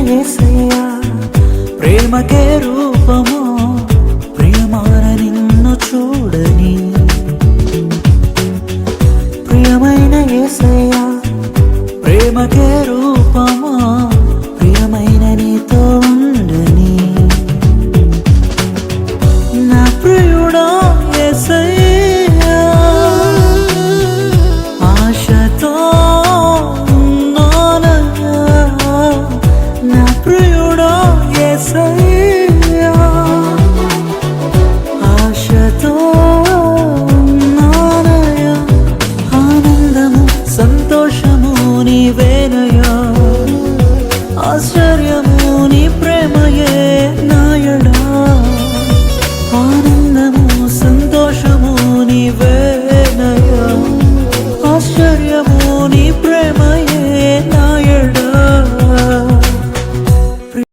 యేసయ్యా ప్రేమకే రూపము ప్రియమైన నిన్ను చూడని ప్రియమైన యేసయ్యా ప్రేమకే రూపము ప్రియమైన నీతో ఉండని నా ప్రియుడా యేసయ్యా ఆశతో ఉన్నానయ్యా నా ప్రియుడా యేసయ్యా ఆశతో ఉన్నానయ్యా ఆనందము సంతోషము నీవేనయ్యా ఆశ్చర్యం